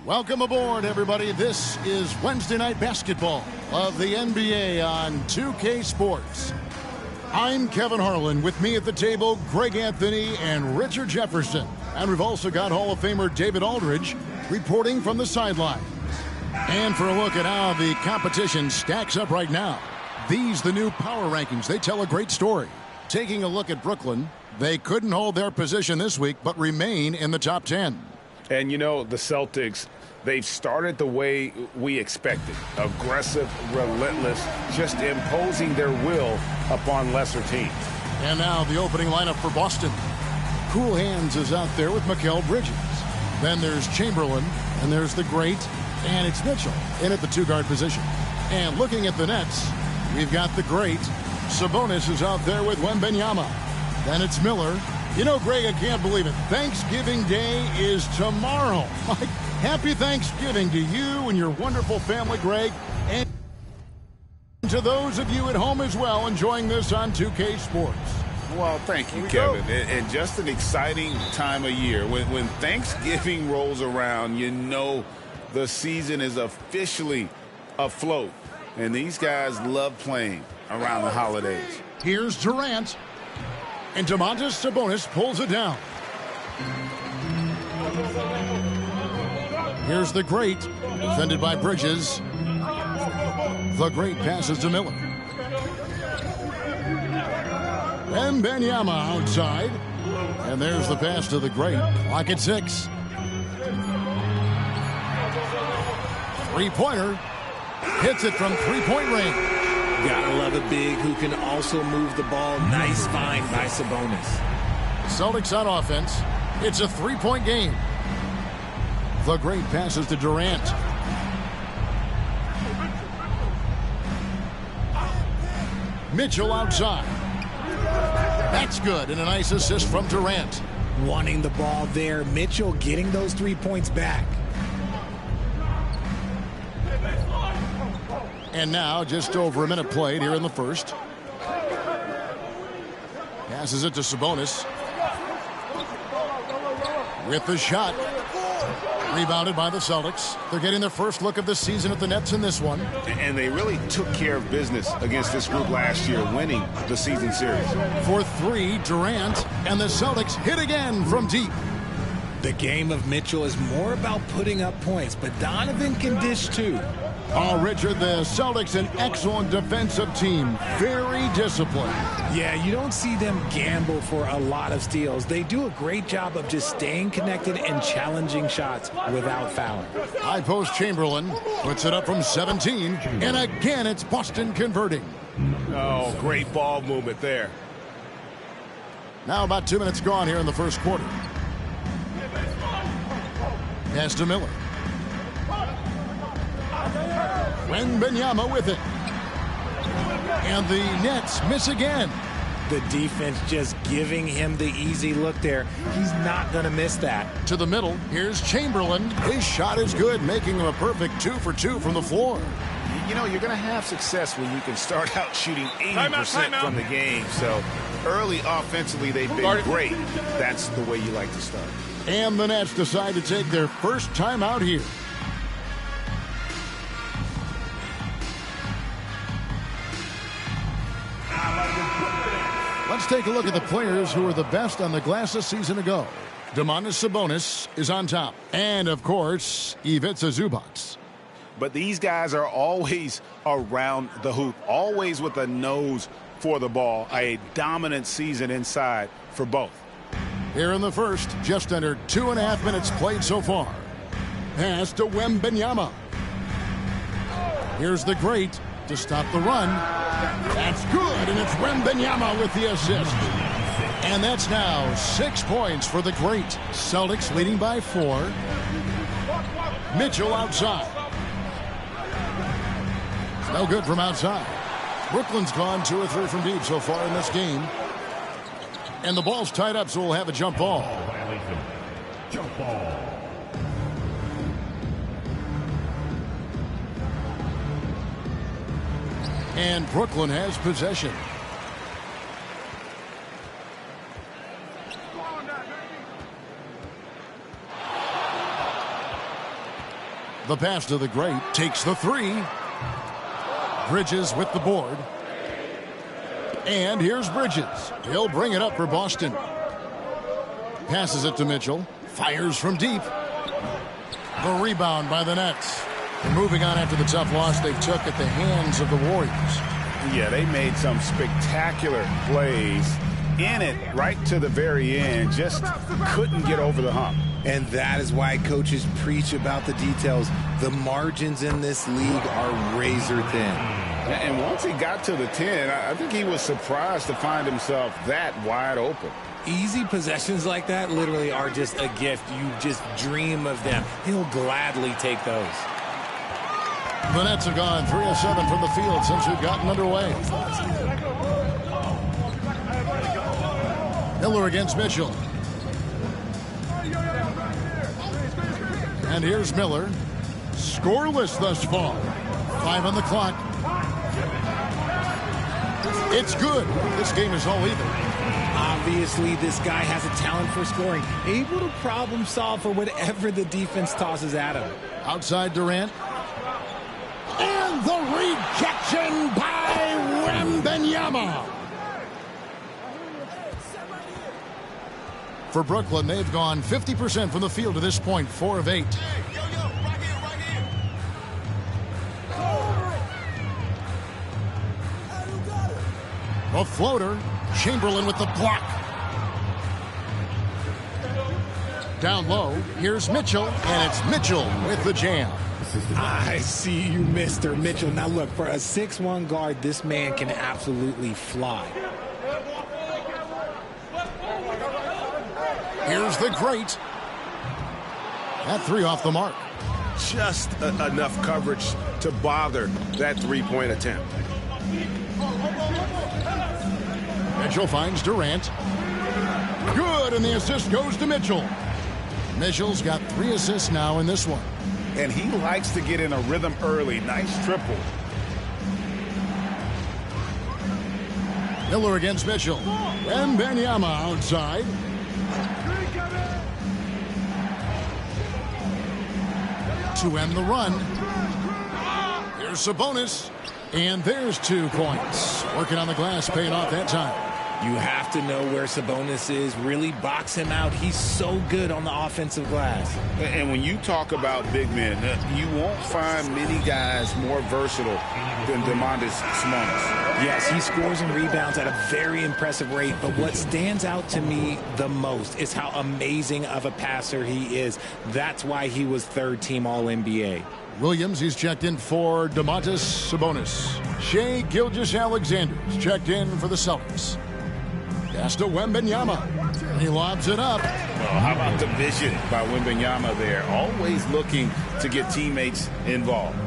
Welcome aboard, everybody. This is Wednesday Night Basketball of the NBA on 2K Sports. I'm Kevin Harlan. With me at the table, Greg Anthony and Richard Jefferson. And we've also got Hall of Famer David Aldridge reporting from the sideline. And for a look at how the competition stacks up right now, these the new power rankings. They tell a great story. Taking a look at Brooklyn, they couldn't hold their position this week, but remain in the top 10. And, you know, the Celtics, they've started the way we expected. Aggressive, relentless, just imposing their will upon lesser teams. And now the opening lineup for Boston. Cool Hands is out there with Mikal Bridges. Then there's Chamberlain, and there's the great, and it's Mitchell in at the two-guard position. And looking at the Nets, we've got the great. Sabonis is out there with Wembanyama. Then it's Miller. You know, Greg, I can't believe it. Thanksgiving Day is tomorrow. Happy Thanksgiving to you and your wonderful family, Greg. And to those of you at home as well enjoying this on 2K Sports. Well, thank you, Kevin. And just an exciting time of year. When Thanksgiving rolls around, you know the season is officially afloat. And these guys love playing around the holidays. Here's Durant. And Domantas Sabonis pulls it down. Here's the great, defended by Bridges. The great passes to Miller. Wembanyama outside. And there's the pass to the great. Clock at 6. Three-pointer. Hits it from three-point range. Gotta love a big who can also move the ball. Nice find by Sabonis. Celtics on offense. It's a three-point game. The great passes to Durant. Mitchell outside. That's good, and a nice assist from Durant. Wanting the ball there. Mitchell getting those 3 points back. And now, just over a minute played here in the first. Passes it to Sabonis. With the shot. Rebounded by the Celtics. They're getting their first look of the season at the Nets in this one. And they really took care of business against this group last year, winning the season series. For three, Durant, and the Celtics hit again from deep. The game of Mitchell is more about putting up points, but Donovan can dish too. Oh, Richard, the Celtics, an excellent defensive team. Very disciplined. Yeah, you don't see them gamble for a lot of steals. They do a great job of just staying connected and challenging shots without fouling. High post Chamberlain puts it up from 17. And again, it's Boston converting. Oh, great ball movement there. Now about 2 minutes gone here in the first quarter. Pass to Miller. Wembanyama with it. And the Nets miss again. The defense just giving him the easy look there. He's not going to miss that. To the middle, here's Chamberlain. His shot is good, making him a perfect 2 for 2 from the floor. You know, you're going to have success when you can start out shooting 80% from the game. So early offensively, they've been great. That's the way you like to start. And the Nets decide to take their first time out here. Let's take a look at the players who were the best on the glass a season ago. Domantas Sabonis is on top. And, of course, Ivica Zubac. But these guys are always around the hoop, always with a nose for the ball. A dominant season inside for both. Here in the first, just under 2.5 minutes played so far. Pass to Wembanyama. Here's the great to stop the run. That's good, and it's Wembanyama with the assist. And that's now 6 points for the great. Celtics leading by 4. Mitchell outside. No good from outside. Brooklyn's gone 2 or 3 from deep so far in this game. And the ball's tied up, so we'll have a jump ball. Jump ball. And Brooklyn has possession. The pass to the great takes the three. Bridges with the board. And here's Bridges. He'll bring it up for Boston. Passes it to Mitchell. Fires from deep. The rebound by the Nets. Moving on after the tough loss they took at the hands of the Warriors. Yeah, they made some spectacular plays in it right to the very end. Just couldn't get over the hump. And that is why coaches preach about the details. The margins in this league are razor thin. And once he got to the 10, I think he was surprised to find himself that wide open. Easy possessions like that literally are just a gift. You just dream of them. He'll gladly take those. The Nets have gone 3 of 7 from the field since we've gotten underway. Miller against Mitchell. And here's Miller. Scoreless thus far. 5 on the clock. It's good. This game is all even. Obviously, this guy has a talent for scoring. Able to problem solve for whatever the defense tosses at him. Outside Durant. And the rejection by Wembanyama. For Brooklyn, they've gone 50% from the field to this point, 4 of 8. A floater. Chamberlain with the block. Down low. Here's Mitchell, and it's Mitchell with the jam. I see you, Mr. Mitchell. Now look, for a 6'1 guard, this man can absolutely fly. Here's the great. That 3 off the mark. Just enough coverage to bother that three-point attempt. Mitchell finds Durant. Good, and the assist goes to Mitchell. Mitchell's got 3 assists now in this one. And he likes to get in a rhythm early. Nice triple. Miller against Mitchell. Wembanyama outside. To end the run. Here's Sabonis. And there's 2 points. Working on the glass, paying off that time. You have to know where Sabonis is. Really box him out. He's so good on the offensive glass. And when you talk about big men, you won't find many guys more versatile than Domantas Sabonis. Yes, he scores and rebounds at a very impressive rate. But what stands out to me the most is how amazing of a passer he is. That's why he was 3rd team All-NBA. Williams, he's checked in for Domantas Sabonis. Shai Gilgeous-Alexander's checked in for the Celtics. Pass to Wembanyama. He lobs it up. Well, how about the vision by Wembanyama there? Always looking to get teammates involved.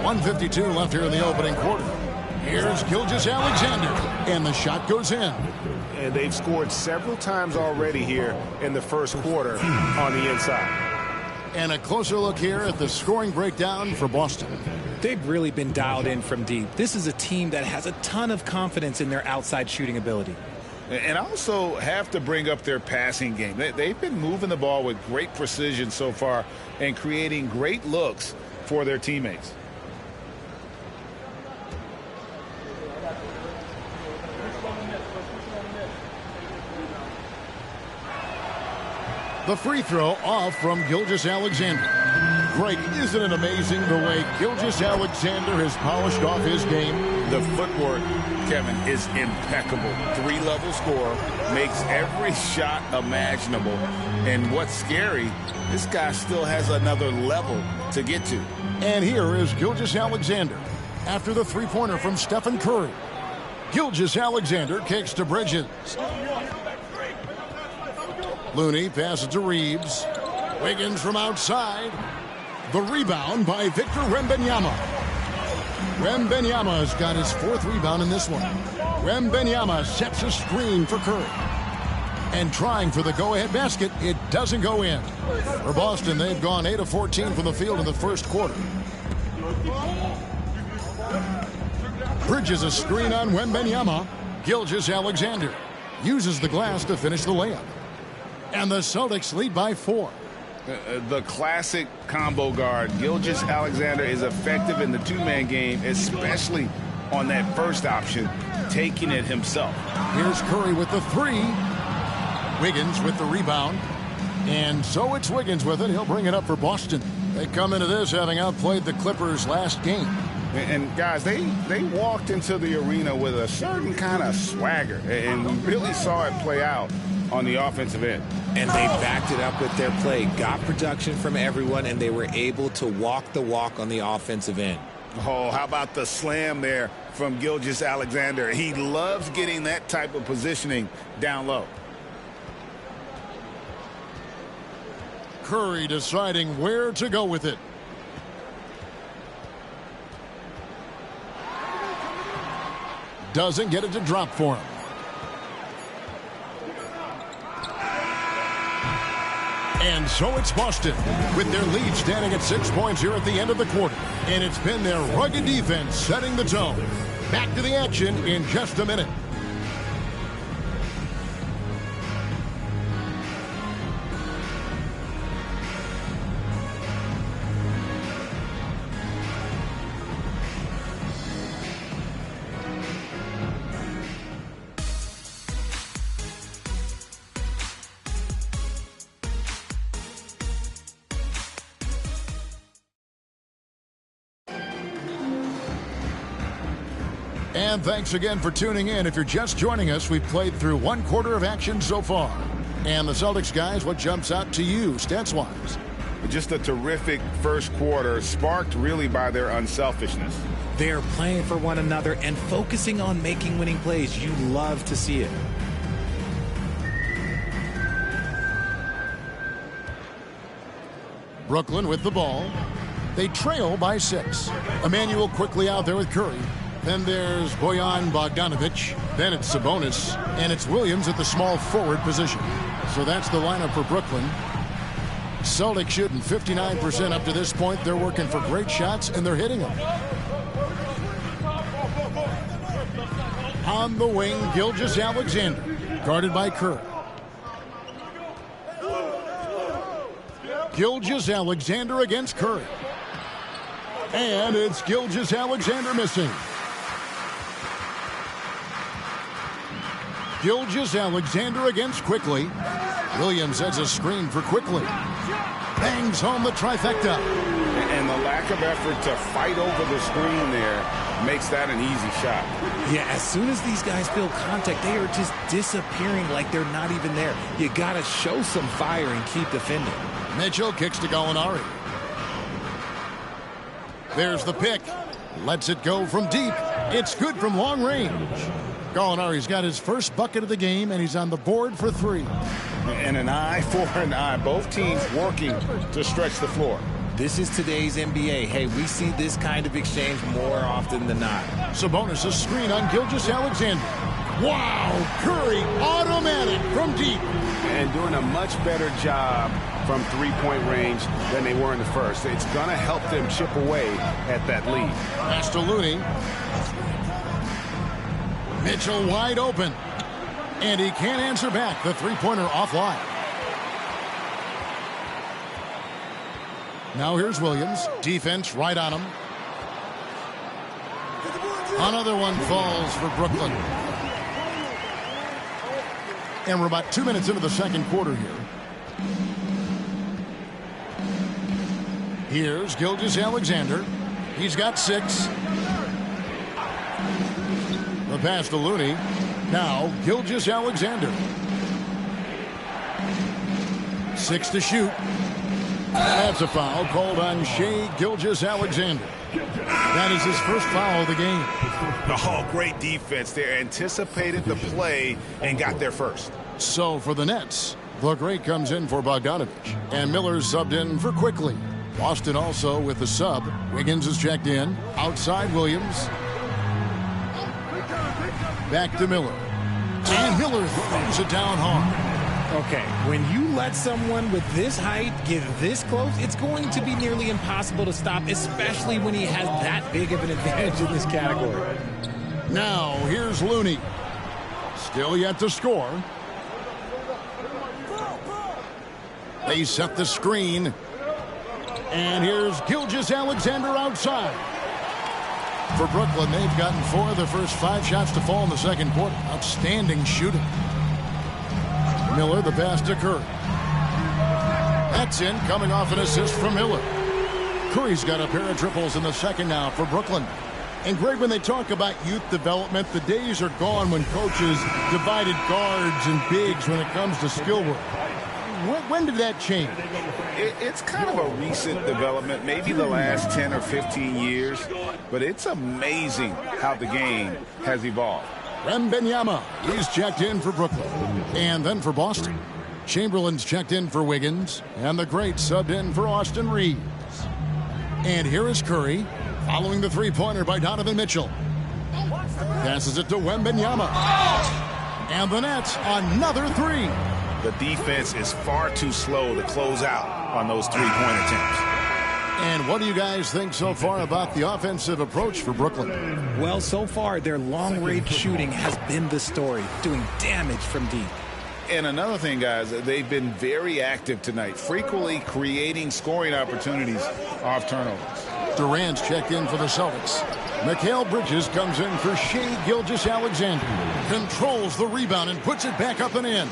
1:52 left here in the opening quarter. Here's Gilgeous-Alexander, and the shot goes in. And they've scored several times already here in the first quarter on the inside. And a closer look here at the scoring breakdown for Boston. They've really been dialed in from deep. This is a team that has a ton of confidence in their outside shooting ability. And also have to bring up their passing game. They've been moving the ball with great precision so far and creating great looks for their teammates. The free throw off from Gilgeous-Alexander. Great. Isn't it amazing the way Gilgeous-Alexander has polished off his game? The footwork, Kevin, is impeccable. 3-level scorer, makes every shot imaginable. And what's scary, this guy still has another level to get to. And here is Gilgeous-Alexander after the three-pointer from Stephen Curry. Gilgeous-Alexander kicks to Bridges. Looney passes to Reeves. Wiggins from outside. The rebound by Victor Wembanyama. Wembanyama's got his 4th rebound in this one. Wembanyama sets a screen for Curry. And trying for the go-ahead basket, it doesn't go in. For Boston, they've gone 8 of 14 from the field in the first quarter. Bridges a screen on Wembanyama. Gilgeous-Alexander uses the glass to finish the layup. And the Celtics lead by 4. The classic combo guard, Gilgeous-Alexander, is effective in the two-man game, especially on that first option, taking it himself. Here's Curry with the 3. Wiggins with the rebound. And so it's Wiggins with it. He'll bring it up for Boston. They come into this having outplayed the Clippers last game. And guys, they walked into the arena with a certain kind of swagger, and we really saw it play out on the offensive end. And they backed it up with their play, got production from everyone, and they were able to walk the walk on the offensive end. Oh, how about the slam there from Gilgeous-Alexander? He loves getting that type of positioning down low. Curry deciding where to go with it. Doesn't get it to drop for him. And so it's Boston with their lead standing at 6 points here at the end of the quarter. And it's been their rugged defense setting the tone. Back to the action in just a minute. And thanks again for tuning in. If you're just joining us, we've played through 1 quarter of action so far. And the Celtics, guys, what jumps out to you stats-wise? Just a terrific first quarter, sparked really by their unselfishness. They're playing for one another and focusing on making winning plays. You love to see it. Brooklyn with the ball. They trail by 6. Emmanuel quickly out there with Curry. Then there's Bojan Bogdanovic. Then it's Sabonis. And it's Williams at the small forward position. So that's the lineup for Brooklyn. Celtics shooting 59% up to this point. They're working for great shots, and they're hitting them. On the wing, Gilgeous-Alexander, guarded by Curry. Gilgeous-Alexander against Curry. And it's Gilgeous-Alexander missing. Gilgeous-Alexander against Quickly. Williams sets a screen for Quickly. Bangs home the trifecta. And the lack of effort to fight over the screen there makes that an easy shot. Yeah, as soon as these guys feel contact, they are just disappearing like they're not even there. You got to show some fire and keep defending. Mitchell kicks to Gallinari. There's the pick. Lets it go from deep. It's good from long range. Gallinari's got his first bucket of the game, and he's on the board for 3. And an eye for an eye. Both teams working to stretch the floor. This is today's NBA. Hey, we see this kind of exchange more often than not. Sabonis a screen on Gilgeous-Alexander. Wow, Curry automatic from deep. And doing a much better job from three-point range than they were in the first. It's going to help them chip away at that lead. Pass to Looney. Mitchell wide open. And he can't answer back. The three-pointer offline. Now here's Williams. Defense right on him. Another one falls for Brooklyn. And we're about 2 minutes into the second quarter here. Here's Gilgeous-Alexander. He's got 6. The pass to Looney. Now Gilgeous-Alexander. 6 to shoot. That's a foul called on Shai Gilgeous-Alexander. That is his first foul of the game. Oh, great defense there. Anticipated the play and got there first. So for the Nets, the great comes in for Bogdanovic. And Miller's subbed in for Quickly. Boston also with the sub. Wiggins is checked in. Outside Williams. Back to Miller. And Miller throws it down hard. Okay, when you let someone with this height get this close, it's going to be nearly impossible to stop, especially when he has that big of an advantage in this category. Now, here's Looney. Still yet to score. They set the screen. And here's Gilgeous-Alexander outside. For Brooklyn, they've gotten 4 of the first 5 shots to fall in the second quarter. Outstanding shooting. Miller, the pass to Curry. That's in, coming off an assist from Miller. Curry's got a pair of triples in the second now for Brooklyn. And Greg, when they talk about youth development, the days are gone when coaches divided guards and bigs when it comes to skill work. When did that change? It's kind of a recent development, maybe the last 10 or 15 years, but it's amazing how the game has evolved. Wembanyama, he's checked in for Brooklyn. And then for Boston, Chamberlain's checked in for Wiggins, and the great subbed in for Austin Reeves. And here is Curry, following the three-pointer by Donovan Mitchell. Passes it to Wembanyama. And the Nets, another 3. The defense is far too slow to close out on those three-point attempts. And what do you guys think so far about the offensive approach for Brooklyn? Well, so far, their long-range shooting has been the story, doing damage from deep. And another thing, guys, they've been very active tonight, frequently creating scoring opportunities off turnovers. Durant's checked in for the Celtics. Mikal Bridges comes in for Shai Gilgeous-Alexander. Controls the rebound and puts it back up and in.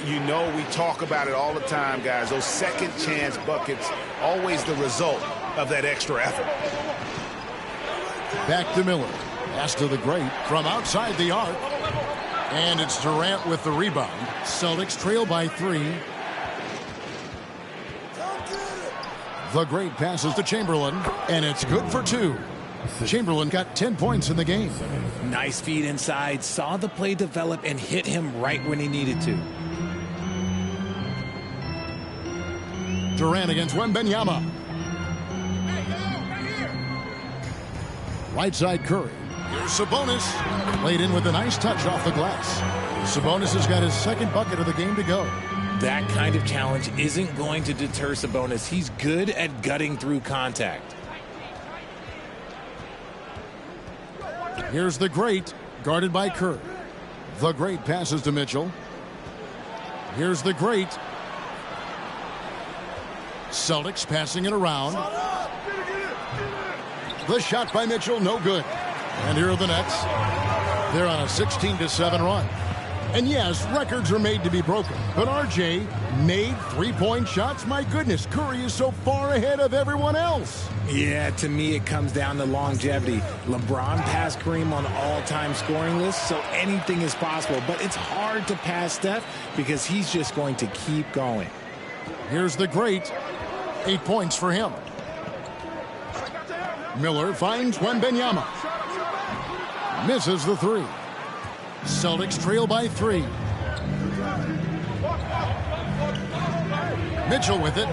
You know, we talk about it all the time, guys. Those second chance buckets, always the result of that extra effort. Back to Miller. Pass to the great from outside the arc. And it's Durant with the rebound. Celtics trail by 3. The great passes to Chamberlain, and it's good for 2. Chamberlain got 10 points in the game. Nice feed inside, saw the play develop, and hit him right when he needed to. Durant against Wembanyama. Right side Curry. Here's Sabonis. Laid in with a nice touch off the glass. Sabonis has got his second bucket of the game to go. That kind of challenge isn't going to deter Sabonis. He's good at gutting through contact. Here's the great, guarded by Curry. The great passes to Mitchell. Here's the great. Celtics passing it around. The shot by Mitchell, no good. And here are the Nets. They're on a 16-7 run. And yes, records are made to be broken. But RJ made three-point shots. My goodness, Curry is so far ahead of everyone else. Yeah, to me it comes down to longevity. LeBron passed Kareem on all-time scoring lists, so anything is possible. But it's hard to pass Steph because he's just going to keep going. Here's the great. 8 points for him. Miller finds Wembanyama. Misses the 3. Celtics trail by 3. Mitchell with it.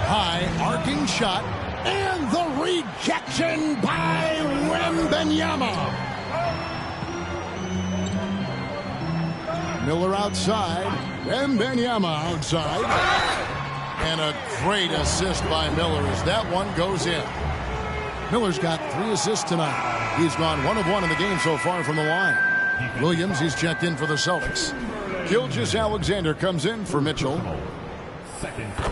High arcing shot. And the rejection by Wembanyama. Miller outside. Wembanyama outside. And a great assist by Miller as that one goes in. Miller's got 3 assists tonight. He's gone 1 of 1 in the game so far from the line. Williams, he's checked in for the Celtics. Gilgeous-Alexander comes in for Mitchell.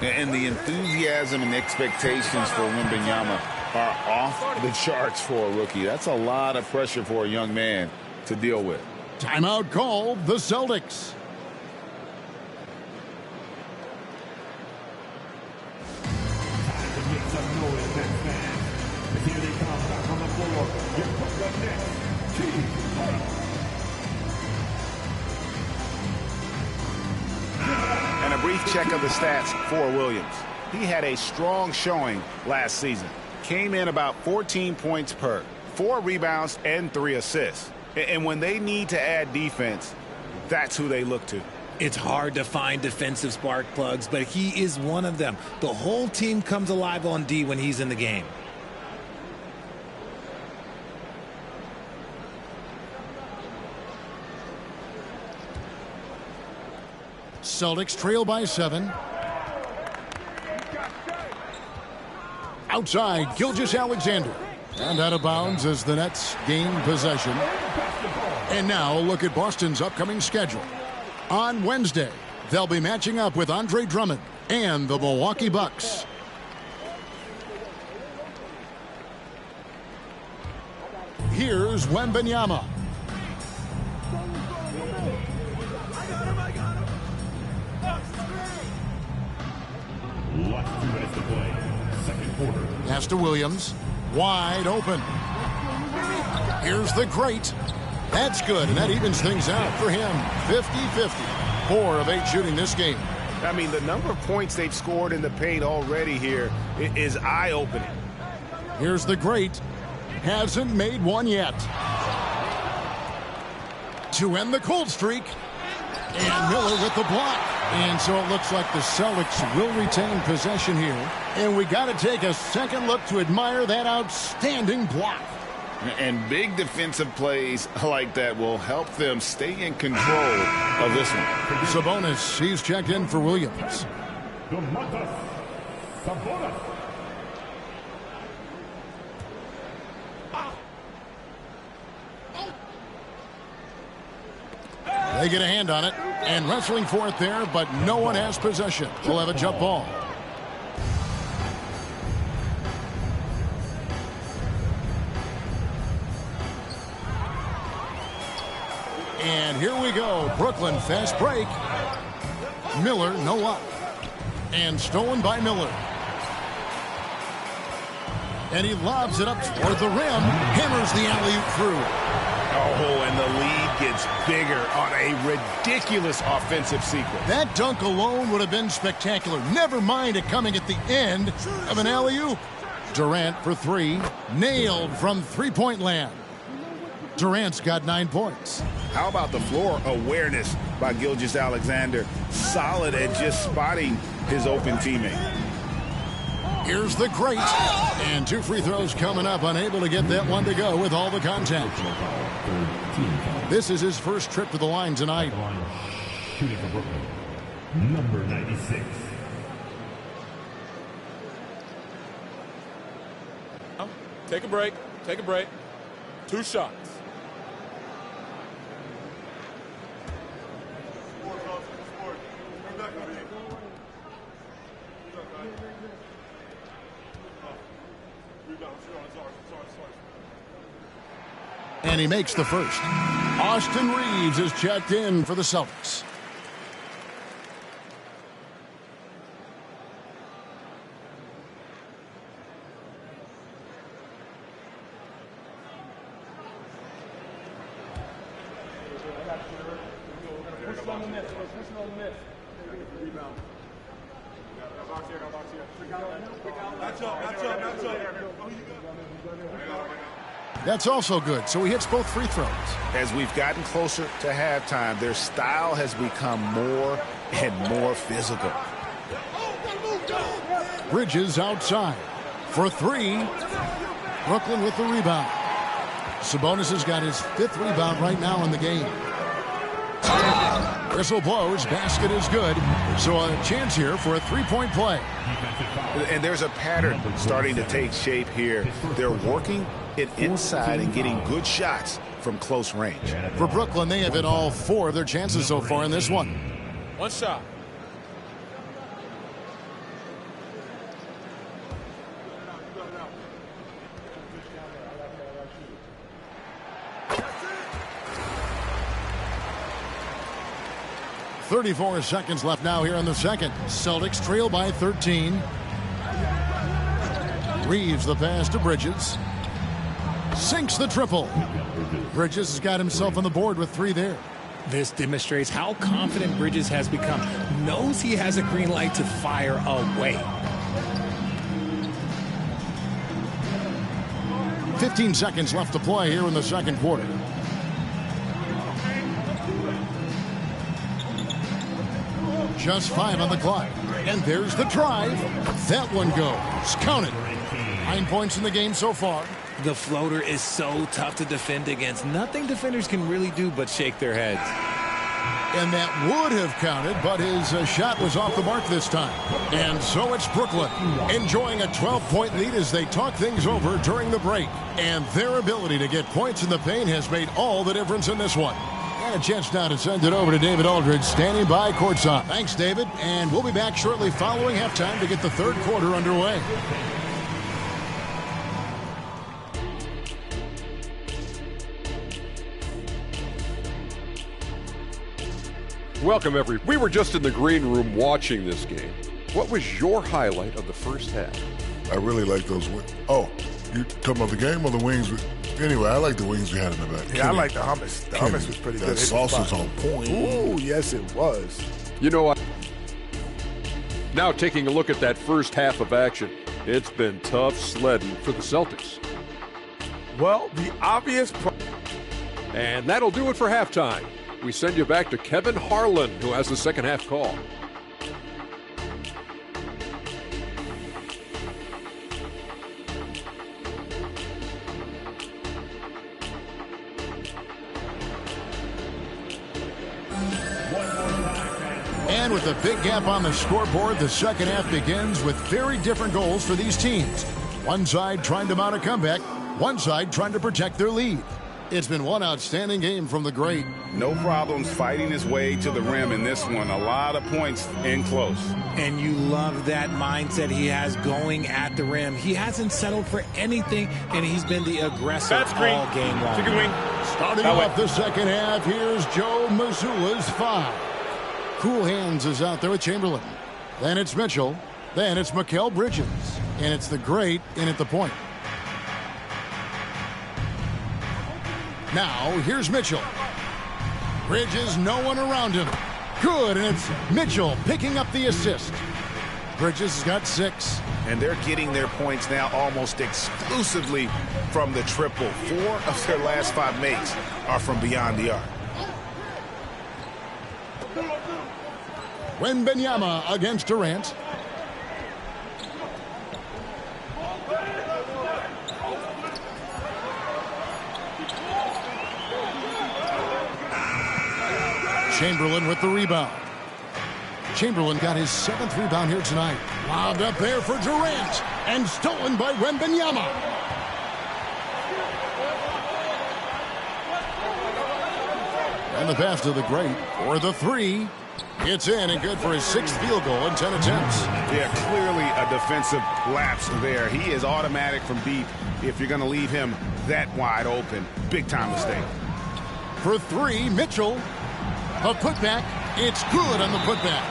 And the enthusiasm and expectations for Wembanyama are off the charts for a rookie. That's a lot of pressure for a young man to deal with. Timeout called, the Celtics. And a brief check of the stats for Williams. He had a strong showing last season. Came in about 14 points per, 4 rebounds and 3 assists. And when they need to add defense, that's who they look to. It's hard to find defensive spark plugs, but he is one of them. The whole team comes alive on D when he's in the game. Celtics trail by 7. Outside, Gilgeous-Alexander. And out of bounds as the Nets gain possession. And now a look at Boston's upcoming schedule. On Wednesday, They'll be matching up with Andre Drummond and the Milwaukee Bucks. Here's Wembanyama. Last 2 minutes to play. Second quarter. Pass to Williams. Wide open. Here's the great. That's good, and that evens things out for him. 50-50. 4 of 8 shooting this game. I mean, the number of points they've scored in the paint already here is eye-opening. Here's the great. Hasn't made one yet. To end the cold streak. And Miller with the block. And so it looks like the Celtics will retain possession here. And we got to take a second look to admire that outstanding block. And big defensive plays like that will help them stay in control of this one. Sabonis, he's checked in for Williams. Domantas Sabonis. They get a hand on it, and wrestling for it there, but no one has possession. We'll have a jump ball. And here we go. Brooklyn, fast break. Miller, no luck. And stolen by Miller. And he lobs it up toward the rim. Hammers the alley-oop through. Oh, and the lead gets bigger on a ridiculous offensive sequence. That dunk alone would have been spectacular. Never mind it coming at the end of an alley-oop. Durant for 3. Nailed from three-point land. Durant's got 9 points. How about the floor awareness by Gilgeous-Alexander? Solid at just spotting his open teammate. Here's the great. And 2 free throws coming up. Unable to get that one to go with all the contact. This is his first trip to the line tonight. Shooting for Brooklyn. Number 96. Take a break. Take a break. 2 shots. And he makes the first. Austin Reeves is checked in for the Celtics. That's also good, so he hits both free throws. As we've gotten closer to halftime, their style has become more and more physical. Bridges outside for 3. Brooklyn with the rebound. Sabonis has got his 5th rebound right now in the game. Whistle blows, basket is good, so a chance here for a 3-point play. And there's a pattern starting to take shape here. They're working it inside and getting good shots from close range. For Brooklyn, they have hit all 4 of their chances so far in this one. 1 shot. .34 seconds left now here in the second. Celtics trail by 13. Reeves the pass to Bridges. Sinks the triple. Bridges has got himself on the board with 3 there. This demonstrates how confident Bridges has become. Knows he has a green light to fire away. 15 seconds left to play here in the second quarter. Just 5 on the clock. And there's the drive. That one goes. Count it. 9 points in the game so far. The floater is so tough to defend against. Nothing defenders can really do but shake their heads. And that would have counted, but his shot was off the mark this time. And so it's Brooklyn enjoying a 12-point lead as they talk things over during the break. And their ability to get points in the paint has made all the difference in this one. And a chance now to send it over to David Aldridge, standing by courtside. Thanks, David. And we'll be back shortly following halftime to get the third quarter underway. Welcome, We were just in the green room watching this game. What was your highlight of the first half? I really like those wings. Oh, you talking about the game or the wings? Anyway, I like the wings we had in the back. Yeah, I like the hummus. The hummus was pretty good. That sauce was on point. Ooh, yes, it was. You know what? Now taking a look at that first half of action, it's been tough sledding for the Celtics. Well, the obvious... And that'll do it for halftime. We send you back to Kevin Harlan, who has the second half call. And with a big gap on the scoreboard, the second half begins with very different goals for these teams. One side trying to mount a comeback, one side trying to protect their lead. It's been one outstanding game from the great. No problems fighting his way to the rim in this one. A lot of points in close. And you love that mindset he has going at the rim. He hasn't settled for anything, and he's been the aggressor all game long. Starting off the second half, here's Joe Mazzulla's foul. Cool Hands is out there with Chamberlain. Then it's Mitchell. Then it's Mikal Bridges. And it's the great in at the point. Now, here's Mitchell. Bridges, no one around him. Good, and it's Mitchell picking up the assist. Bridges has got 6. And they're getting their points now almost exclusively from the triple. 4 of their last 5 makes are from beyond the arc. Wembanyama against Durant. Chamberlain with the rebound. Chamberlain got his 7th rebound here tonight. Lobbed up there for Durant and stolen by Wembanyama. And the pass to the great for the 3. It's in and good for his 6th field goal in 10 attempts. Yeah, clearly a defensive lapse there. He is automatic from deep if you're going to leave him that wide open. Big time mistake. For 3, Mitchell. A putback. It's good on the putback.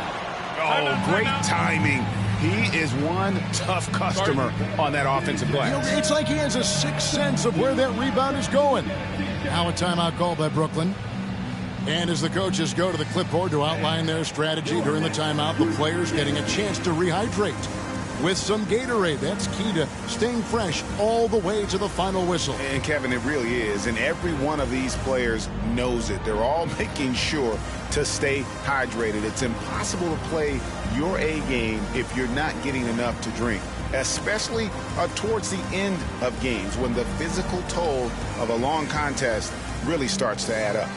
Oh, great timing. He is one tough customer on that offensive glass. It's like he has a sixth sense of where that rebound is going. Now a timeout called by Brooklyn. And as the coaches go to the clipboard to outline their strategy during the timeout, the players getting a chance to rehydrate with some Gatorade. That's key to staying fresh all the way to the final whistle. And Kevin, it really is. And every one of these players knows it. They're all making sure to stay hydrated. It's impossible to play your A game if you're not getting enough to drink, especially towards the end of games when the physical toll of a long contest really starts to add up.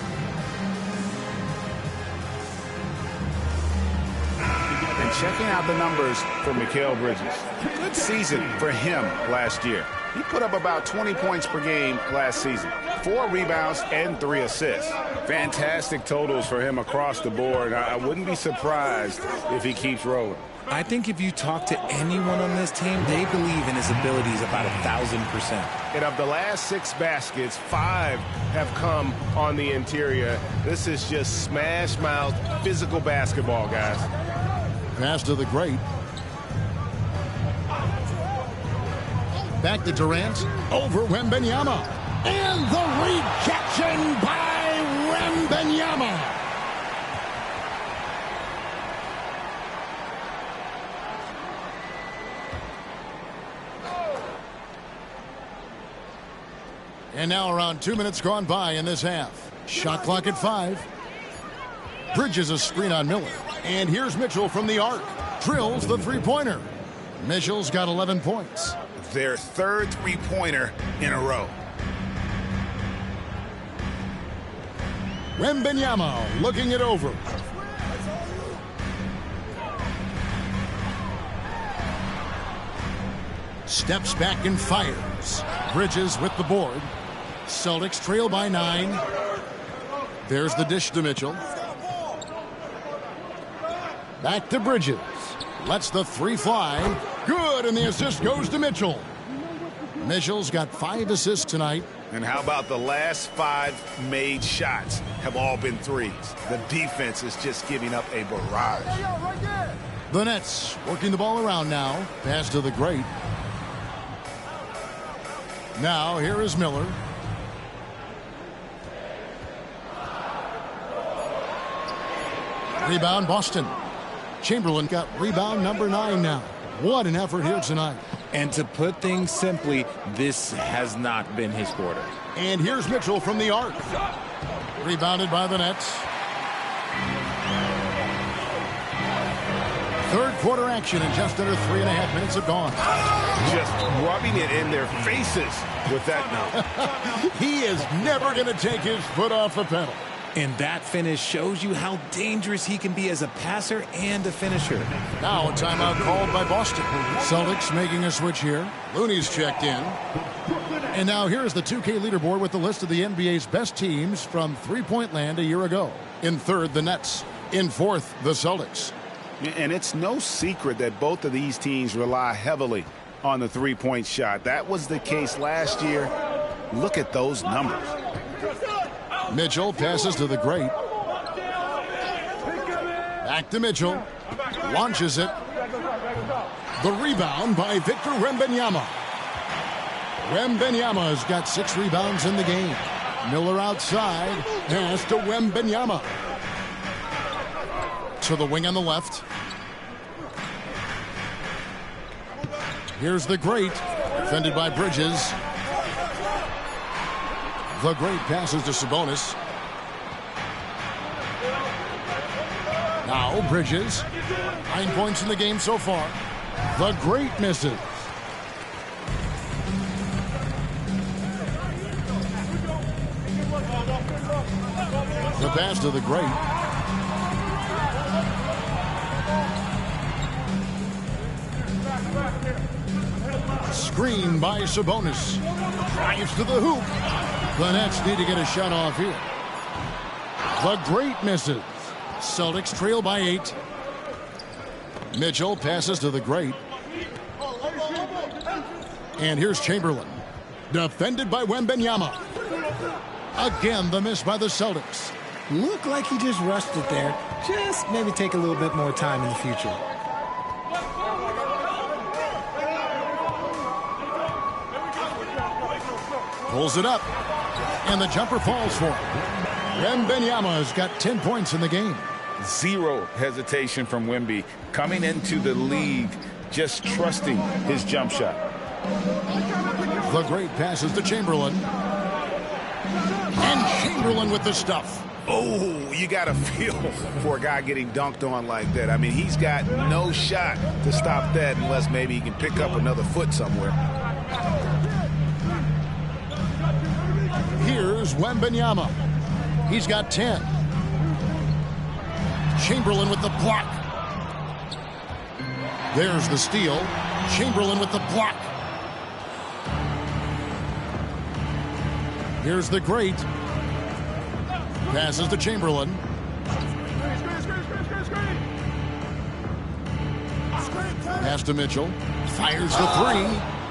And checking out the numbers for Mikal Bridges. Good season for him last year. He put up about 20 points per game last season. 4 rebounds and 3 assists. Fantastic totals for him across the board. I wouldn't be surprised if he keeps rolling. I think if you talk to anyone on this team, they believe in his abilities about 1,000%. And of the last 6 baskets, 5 have come on the interior. This is just smash mouth physical basketball, guys. Pass to the great. Back to Durant. Over Wembanyama. And the rejection by Wembanyama. And now around 2 minutes gone by in this half. Shot clock at 5. Bridges a screen on Miller. And here's Mitchell from the arc. Drills the three-pointer. Mitchell's got 11 points. Their 3rd three-pointer in a row. Wembanyama looking it over. Steps back and fires. Bridges with the board. Celtics trail by 9. There's the dish to Mitchell. Back to Bridges. Lets the three fly. Good, and the assist goes to Mitchell. Mitchell's got 5 assists tonight. And how about the last 5 made shots have all been threes? The defense is just giving up a barrage. The Nets working the ball around now. Pass to the great. Now here is Miller. Rebound Boston. Chamberlain got rebound number 9 now. What an effort here tonight. And to put things simply, this has not been his quarter. And here's Mitchell from the arc. Rebounded by the Nets. Third quarter action, and just under 3.5 minutes have gone. Just rubbing it in their faces with that now. He is never going to take his foot off the pedal. And that finish shows you how dangerous he can be as a passer and a finisher. Now a timeout called by Boston. Celtics making a switch here. Looney's checked in. And now here's the 2K leaderboard with the list of the NBA's best teams from three-point land a year ago. In third, the Nets. In fourth, the Celtics. And it's no secret that both of these teams rely heavily on the three-point shot. That was the case last year. Look at those numbers. Mitchell passes to the great. Back to Mitchell. Launches it. The rebound by Victor Wembanyama. Wembanyama's got 6 rebounds in the game. Miller outside. Pass to Wembanyama. To the wing on the left. Here's the great. Defended by Bridges. The great passes to Sabonis. Now Bridges. 9 points in the game so far. The great misses. The pass to the great. Screen by Sabonis. Drives to the hoop. The Nets need to get a shot off here. The great misses. Celtics trail by 8. Mitchell passes to the great. And here's Chamberlain. Defended by Wembanyama. Again, the miss by the Celtics. Looked like he just rushed it there. Just maybe take a little bit more time in the future. Pulls it up. And the jumper falls for him. Wembanyama's got 10 points in the game. Zero hesitation from Wemby. Coming into the league, just trusting his jump shot. The great passes to Chamberlain. And Chamberlain with the stuff. Oh, you got to feel for a guy getting dunked on like that. I mean, he's got no shot to stop that unless maybe he can pick up another foot somewhere. Here's Wembanyama. He's got 10. Chamberlain with the block. There's the steal. Chamberlain with the block. Here's the great. Passes to Chamberlain. Pass to Mitchell. Fires the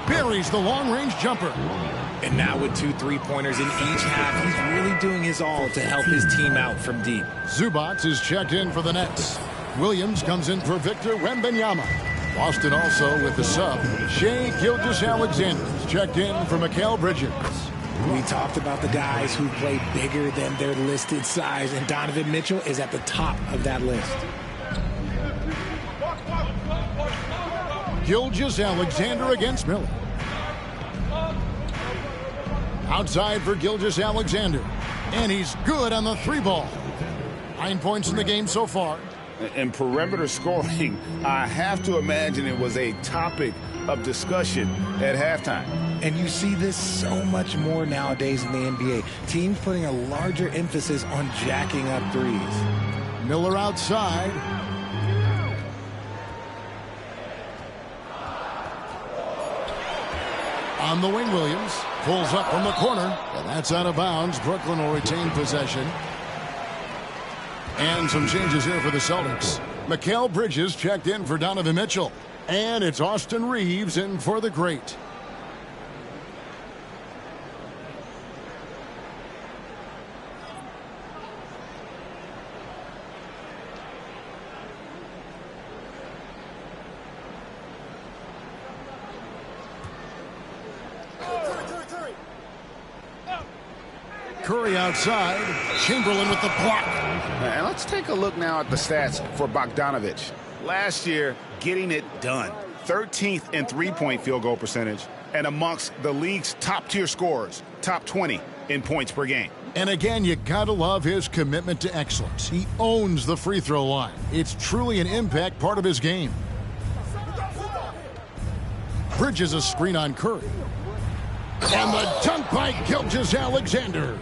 3. Buries the long-range jumper. And now with 2 3-pointers in each half, he's really doing his all to help his team out from deep. Zubac is checked in for the Nets. Williams comes in for Victor Wembanyama. Boston also with the sub. Shai Gilgeous-Alexander is checked in for Mikal Bridges. We talked about the guys who play bigger than their listed size, and Donovan Mitchell is at the top of that list. Gilgeous-Alexander against Miller. Outside for Gilgeous-Alexander. And he's good on the 3-ball. 9 points in the game so far. And perimeter scoring, I have to imagine it was a topic of discussion at halftime. And you see this so much more nowadays in the NBA. Teams putting a larger emphasis on jacking up threes. Miller outside. On the wing, Williams pulls up from the corner, and that's out of bounds. Brooklyn will retain possession. And some changes here for the Celtics. Mikal Bridges checked in for Donovan Mitchell. And it's Austin Reeves in for the great. Curry outside. Chamberlain with the block. And let's take a look now at the stats for Bogdanovich. Last year, getting it done. 13th in three-point field goal percentage and amongst the league's top-tier scorers, top 20 in points per game. And again, you gotta love his commitment to excellence. He owns the free throw line. It's truly an impact part of his game. Bridges a screen on Curry. And the dunk by Gilgeous-Alexander.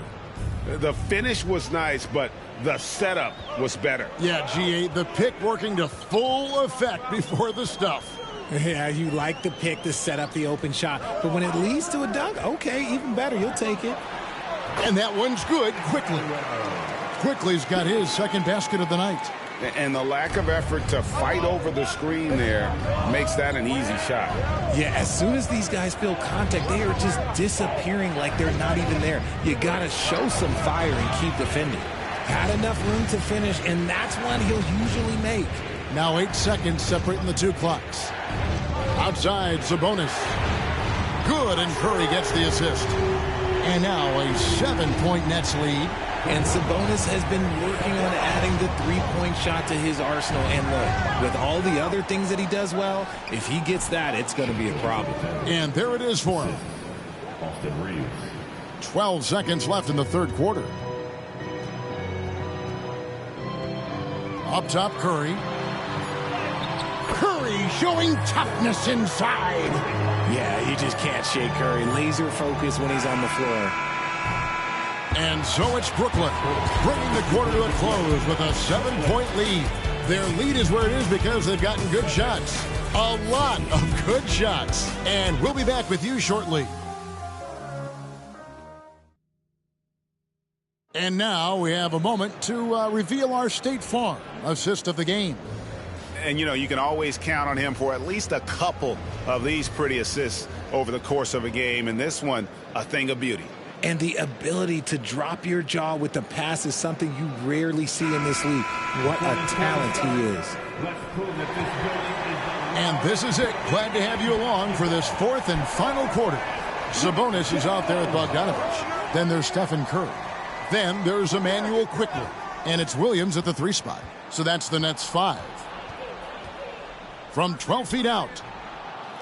The finish was nice, but the setup was better. Yeah, GA, the pick working to full effect before the stuff. Yeah, you like the pick to set up the open shot. But when it leads to a dunk, okay, even better. You'll take it. And that one's good. Quickly's got his second basket of the night. And the lack of effort to fight over the screen there makes that an easy shot. Yeah, as soon as these guys feel contact, they are just disappearing like they're not even there. You got to show some fire and keep defending. Had enough room to finish, and that's one he'll usually make. Now 8 seconds separating the two clocks. Outside, Sabonis. Good, and Curry gets the assist. And now a 7-point Nets lead. And Sabonis has been working on adding the three-point shot to his arsenal. And look, with all the other things that he does well, if he gets that, it's going to be a problem. And there it is for him. 12 seconds left in the third quarter. Up top, Curry. Curry showing toughness inside. Yeah, you just can't shake Curry. Laser focus when he's on the floor. And so it's Brooklyn, bringing the quarter to a close with a 7-point lead. Their lead is where it is because they've gotten good shots. A lot of good shots. And we'll be back with you shortly. And now we have a moment to reveal our State Farm assist of the game. And, you know, you can always count on him for at least a couple of these pretty assists over the course of a game. And this one, a thing of beauty. And the ability to drop your jaw with the pass is something you rarely see in this league. What a talent he is. And this is it. Glad to have you along for this fourth and final quarter. Sabonis is out there with Bogdanovich. Then there's Stephen Curry. Then there's Emmanuel Quickly. And it's Williams at the 3 spot. So that's the Nets 5. From 12 feet out.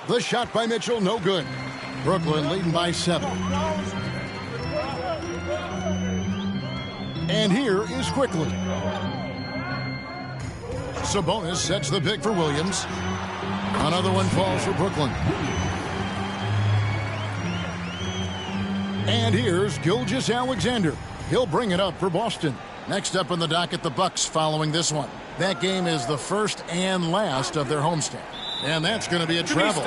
The shot by Mitchell, no good. Brooklyn leading by 7. And here is Quickly. Sabonis sets the pick for Williams. Another one falls for Brooklyn. And here's Gilgeous-Alexander. He'll bring it up for Boston. Next up on the docket, the Bucks following this one. That game is the first and last of their homestand. And that's going to be a travel.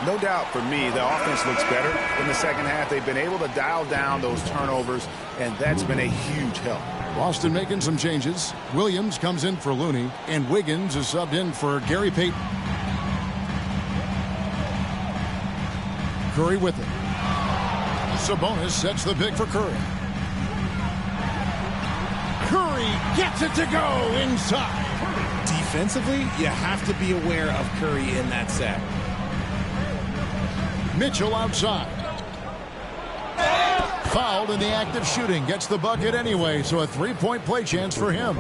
No doubt for me, the offense looks better in the second half. They've been able to dial down those turnovers, and that's been a huge help. Boston making some changes. Williams comes in for Looney, and Wiggins is subbed in for Gary Payton. Curry with it. Sabonis sets the pick for Curry. Curry gets it to go inside. Defensively, you have to be aware of Curry in that set. Mitchell outside. Fouled in the act of shooting. Gets the bucket anyway, so a 3-point play chance for him.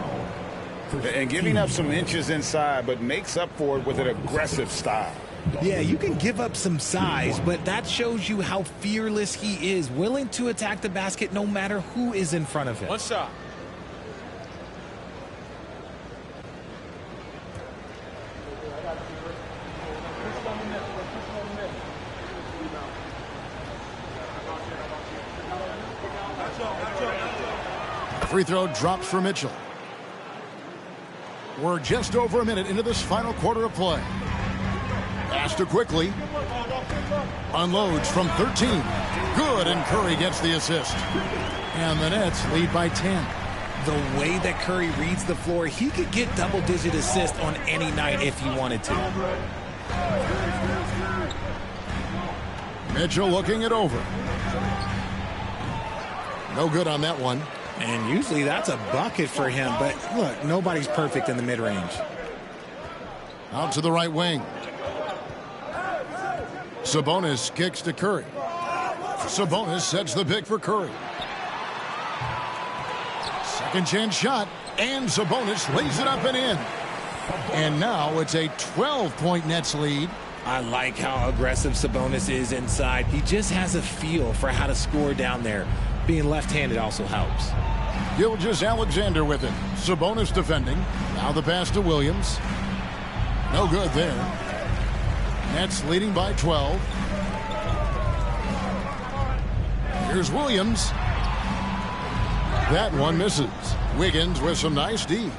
And giving up some inches inside, but makes up for it with an aggressive style. Yeah, you can give up some size, but that shows you how fearless he is, willing to attack the basket no matter who is in front of him. One shot. Free throw drops for Mitchell. We're just over a minute into this final quarter of play. Pass to Quickly. Unloads from 13. Good, and Curry gets the assist. And the Nets lead by 10. The way that Curry reads the floor, he could get double-digit assists on any night if he wanted to. Mitchell looking it over. No good on that one. And usually that's a bucket for him, but look, nobody's perfect in the mid-range. Out to the right wing. Sabonis kicks to Curry. Sabonis sets the pick for Curry. Second chance shot, and Sabonis lays it up and in. And now it's a 12-point Nets lead. I like how aggressive Sabonis is inside. He just has a feel for how to score down there. Being left-handed also helps. Gilgeous-Alexander with it. Sabonis defending. Now the pass to Williams. No good there. Nets leading by 12. Here's Williams. That one misses. Wiggins with some nice D.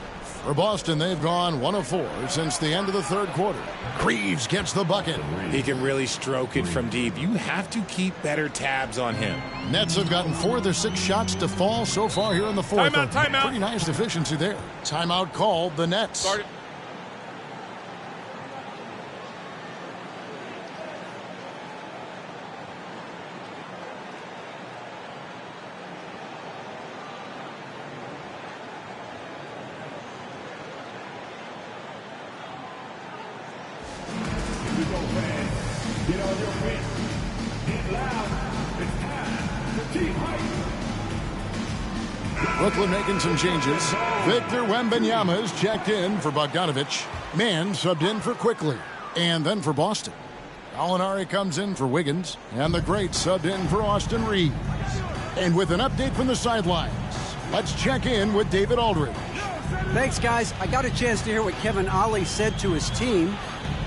For Boston, they've gone 1 of 4 since the end of the third quarter. Greaves gets the bucket. He can really stroke it from deep. You have to keep better tabs on him. Nets have gotten 4 of their 6 shots to fall so far here in the fourth. Timeout. Pretty nice efficiency there. Timeout called the Nets. Started. Get on your feet. Get loud. It's time for team hype. Brooklyn making some changes. Victor Wembanyama is checked in for Bogdanovich. Mann subbed in for Quickly. And then for Boston, Gallinari comes in for Wiggins. And the great subbed in for Austin Reeves. And with an update from the sidelines, let's check in with David Aldridge. Thanks, guys. I got a chance to hear what Kevin Ollie said to his team.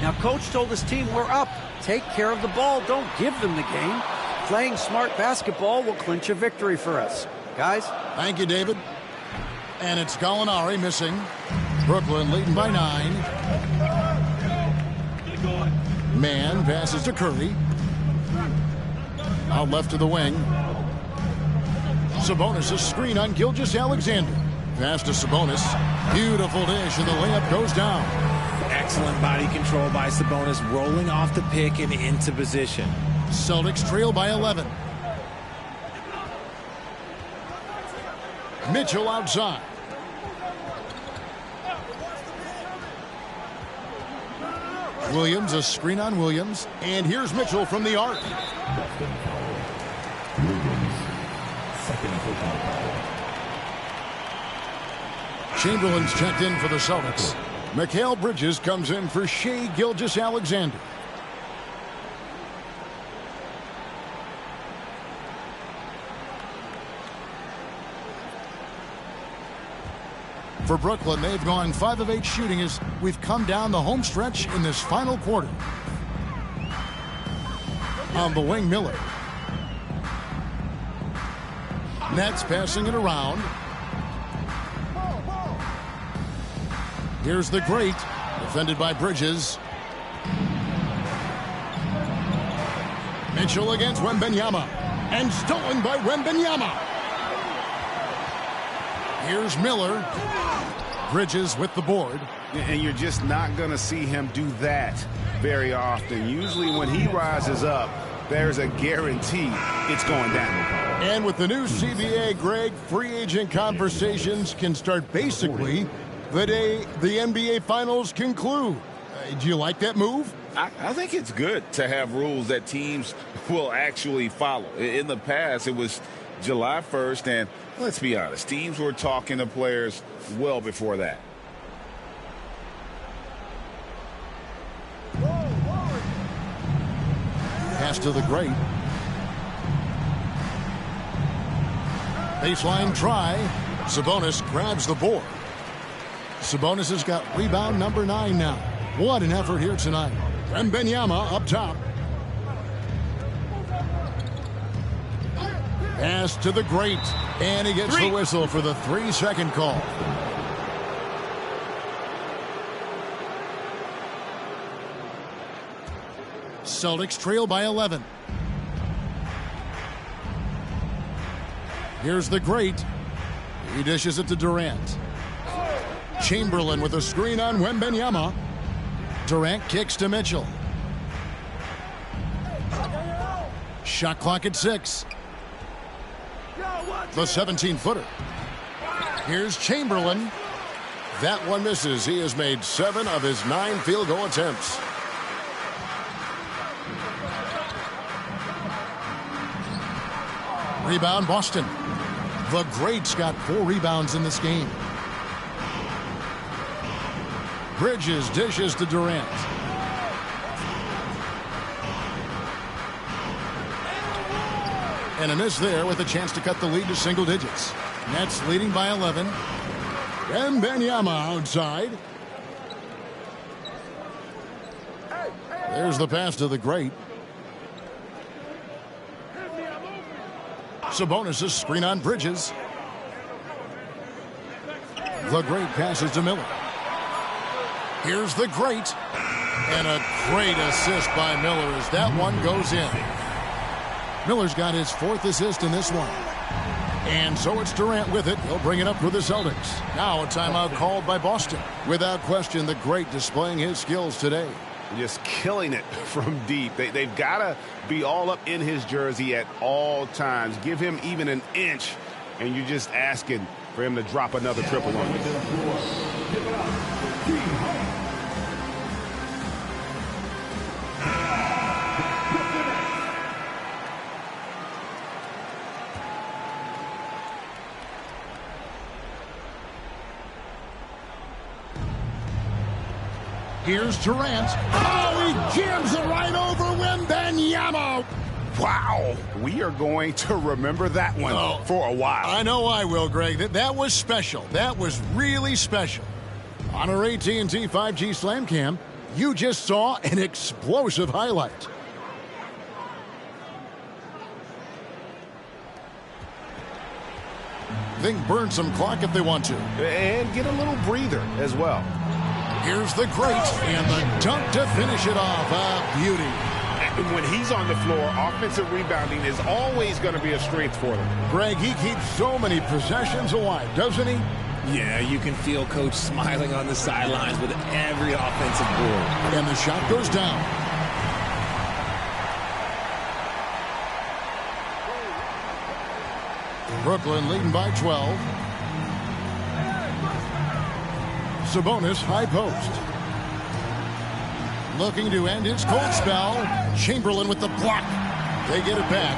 Now, Coach told his team, we're up. Take care of the ball. Don't give them the game. Playing smart basketball will clinch a victory for us. Guys? Thank you, David. And it's Gallinari missing. Brooklyn leading by 9. Mann passes to Curry. Out left to the wing. Sabonis a screen on Gilgeous-Alexander. Pass to Sabonis. Beautiful dish, and the layup goes down. Excellent body control by Sabonis, rolling off the pick and into position. Celtics trail by 11. Mitchell outside. Williams, a screen on Williams. And here's Mitchell from the arc. Chamberlain's checked in for the Celtics. Mikal Bridges comes in for Shai Gilgeous-Alexander. For Brooklyn, they've gone 5 of 8 shooting as we've come down the home stretch in this final quarter. On the wing, Miller. Nets passing it around. Here's the great, defended by Bridges. Mitchell against Wembanyama, and stolen by Wembanyama. Here's Miller. Bridges with the board. And you're just not going to see him do that very often. Usually when he rises up, there's a guarantee it's going down. And with the new CBA, Greg, free agent conversations can start basically the day the NBA Finals conclude. Do you like that move? I think it's good to have rules that teams will actually follow. In the past, it was July 1st, and let's be honest, teams were talking to players well before that. Pass to the great. Baseline try. Sabonis grabs the board. Sabonis has got rebound number 9 now. What an effort here tonight. Wembanyama up top. Pass to the great. And he gets the whistle for the 3-second call. Celtics trail by 11. Here's the great. He dishes it to Durant. Chamberlain with a screen on Wembanyama. Durant kicks to Mitchell. Shot clock at 6. The 17-footer. Here's Chamberlain. That one misses. He has made 7 of his 9 field goal attempts. Rebound, Boston. The Greats got 4 rebounds in this game. Bridges dishes to Durant. And a miss there with a chance to cut the lead to single digits. Nets leading by 11. And Wembanyama outside. There's the pass to the Great. Sabonis' screen on Bridges. The Great passes to Miller. Here's the Great. And a great assist by Miller as that one goes in. Miller's got his 4th assist in this one. And so it's Durant with it. He'll bring it up for the Celtics. Now a timeout called by Boston. Without question, the Great displaying his skills today. Just killing it from deep. They've got to be all up in his jersey at all times. Give him even an inch, and you're just asking for him to drop another triple on you. Here's Durant. Oh, he jams it right over Wembanyama. Wow. We are going to remember that one for a while. I know I will, Greg. That was special. That was really special. On our AT&T 5G Slam Cam, you just saw an explosive highlight. Think burn some clock if they want to. And get a little breather as well. Here's the Great, and the dunk to finish it off. A beauty. When he's on the floor, offensive rebounding is always going to be a strength for them. Greg, he keeps so many possessions alive, doesn't he? Yeah, you can feel Coach smiling on the sidelines with every offensive board. And the shot goes down. Brooklyn leading by 12. Sabonis, high post. Looking to end his cold spell. Chamberlain with the block. They get it back.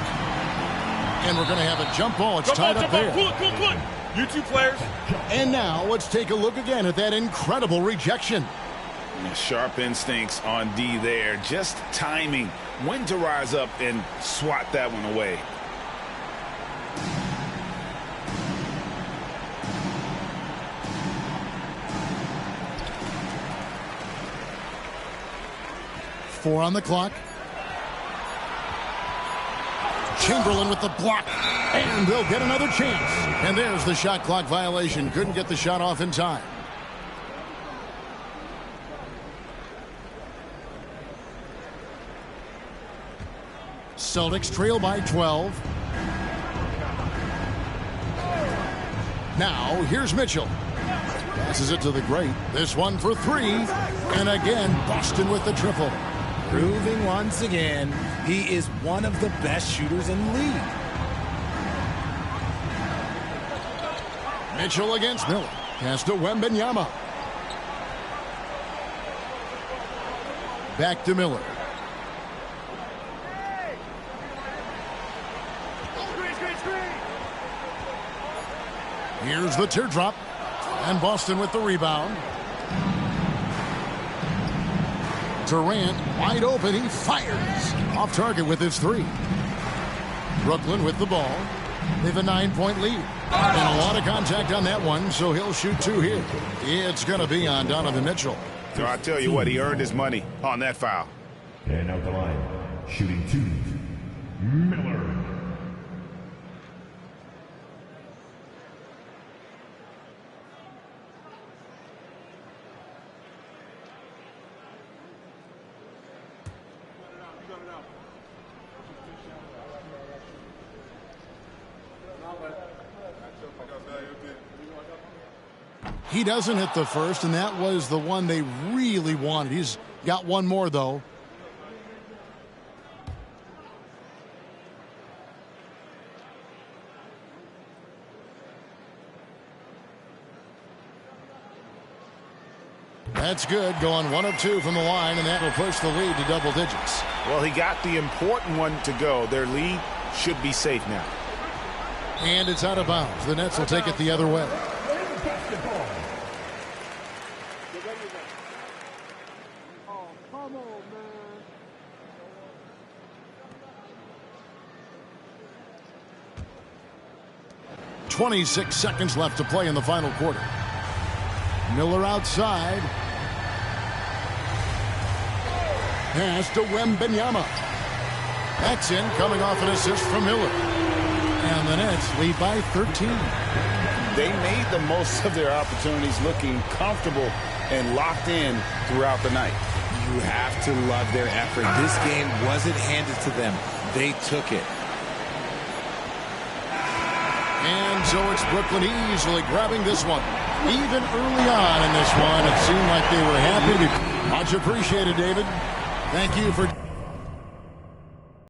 And we're going to have a jump ball. It's tied up there. Pull it. You two players. And now let's take a look again at that incredible rejection. Sharp instincts on D there. Just timing when to rise up and swat that one away. Four on the clock. Chamberlain with the block. And they'll get another chance. And there's the shot clock violation. Couldn't get the shot off in time. Celtics trail by 12. Now, here's Mitchell. Passes it to the Great. This one for 3. And again, Boston with the triple. Proving once again, he is one of the best shooters in the league. Mitchell against Miller. Pass to Wembanyama. Back to Miller. Here's the teardrop. And Boston with the rebound. Durant wide open. He fires. Off target with his 3. Brooklyn with the ball. They have a 9-point lead. And a lot of contact on that one, so he'll shoot 2 here. It's going to be on Donovan Mitchell. So I tell you what, he earned his money on that foul. And out the line, shooting 2, Miller. He doesn't hit the first, and that was the one they really wanted. He's got one more, though. That's good, going 1 of 2 from the line, and that will push the lead to double digits. Well, he got the important one to go. Their lead should be safe now. And it's out of bounds. The Nets will take it the other way. 26 seconds left to play in the final quarter. Miller outside. Pass to Wembanyama. That's in, coming off an assist from Miller. And the Nets lead by 13. They made the most of their opportunities, looking comfortable and locked in throughout the night. You have to love their effort. This game wasn't handed to them. They took it. And so it's Brooklyn easily grabbing this one. Even early on in this one, it seemed like they were happy. Much appreciated, David. Thank you for...